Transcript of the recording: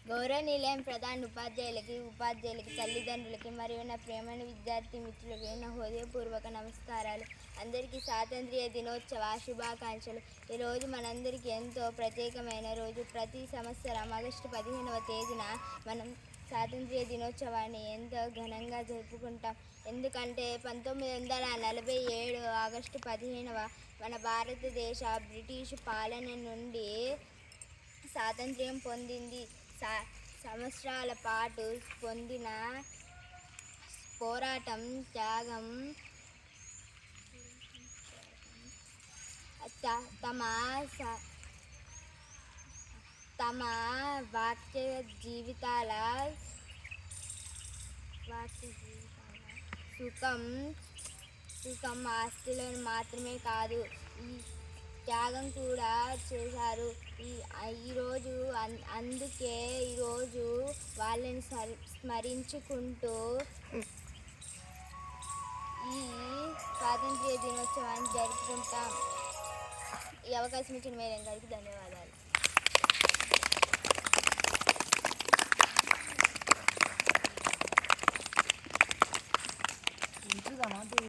గౌరవనీయులైన ప్రధాన ఉపాధ్యాయులకి, తల్లిదండ్రులకి మరియు నా ప్రియమైన విద్యార్థి మిత్రులకి నా హృదయపూర్వక నమస్కారాలు. అందరికీ స్వాతంత్ర్య దినోత్సవ శుభాకాంక్షలు. ఈరోజు మనందరికీ ఎంతో ప్రత్యేకమైన రోజు. ప్రతి సంవత్సరం ఆగస్టు 15వ తేదీన మనం స్వాతంత్ర్య దినోత్సవాన్ని ఎంతో ఘనంగా జరుపుకుంటాం. ఎందుకంటే 1947 ఆగస్టు 15వ మన భారతదేశ బ్రిటిష్ పాలన నుండి స్వాతంత్ర్యం పొందింది. సంవత్సరాల పాటు పొందిన పోరాటం, త్యాగం, తమ వాక్య జీవితాల సుఖం ఆస్తులను మాత్రమే కాదు, ఈ త్యాగం కూడా చేశారు. ఈరోజు అందుకే ఈరోజు వాళ్ళని స్మరించుకుంటూ ఈ స్వాతంత్ర్య దినోత్సవాన్ని జరుపుకుంటాం. ఈ అవకాశం ఇచ్చిన మేడం గారికి ధన్యవాదాలు.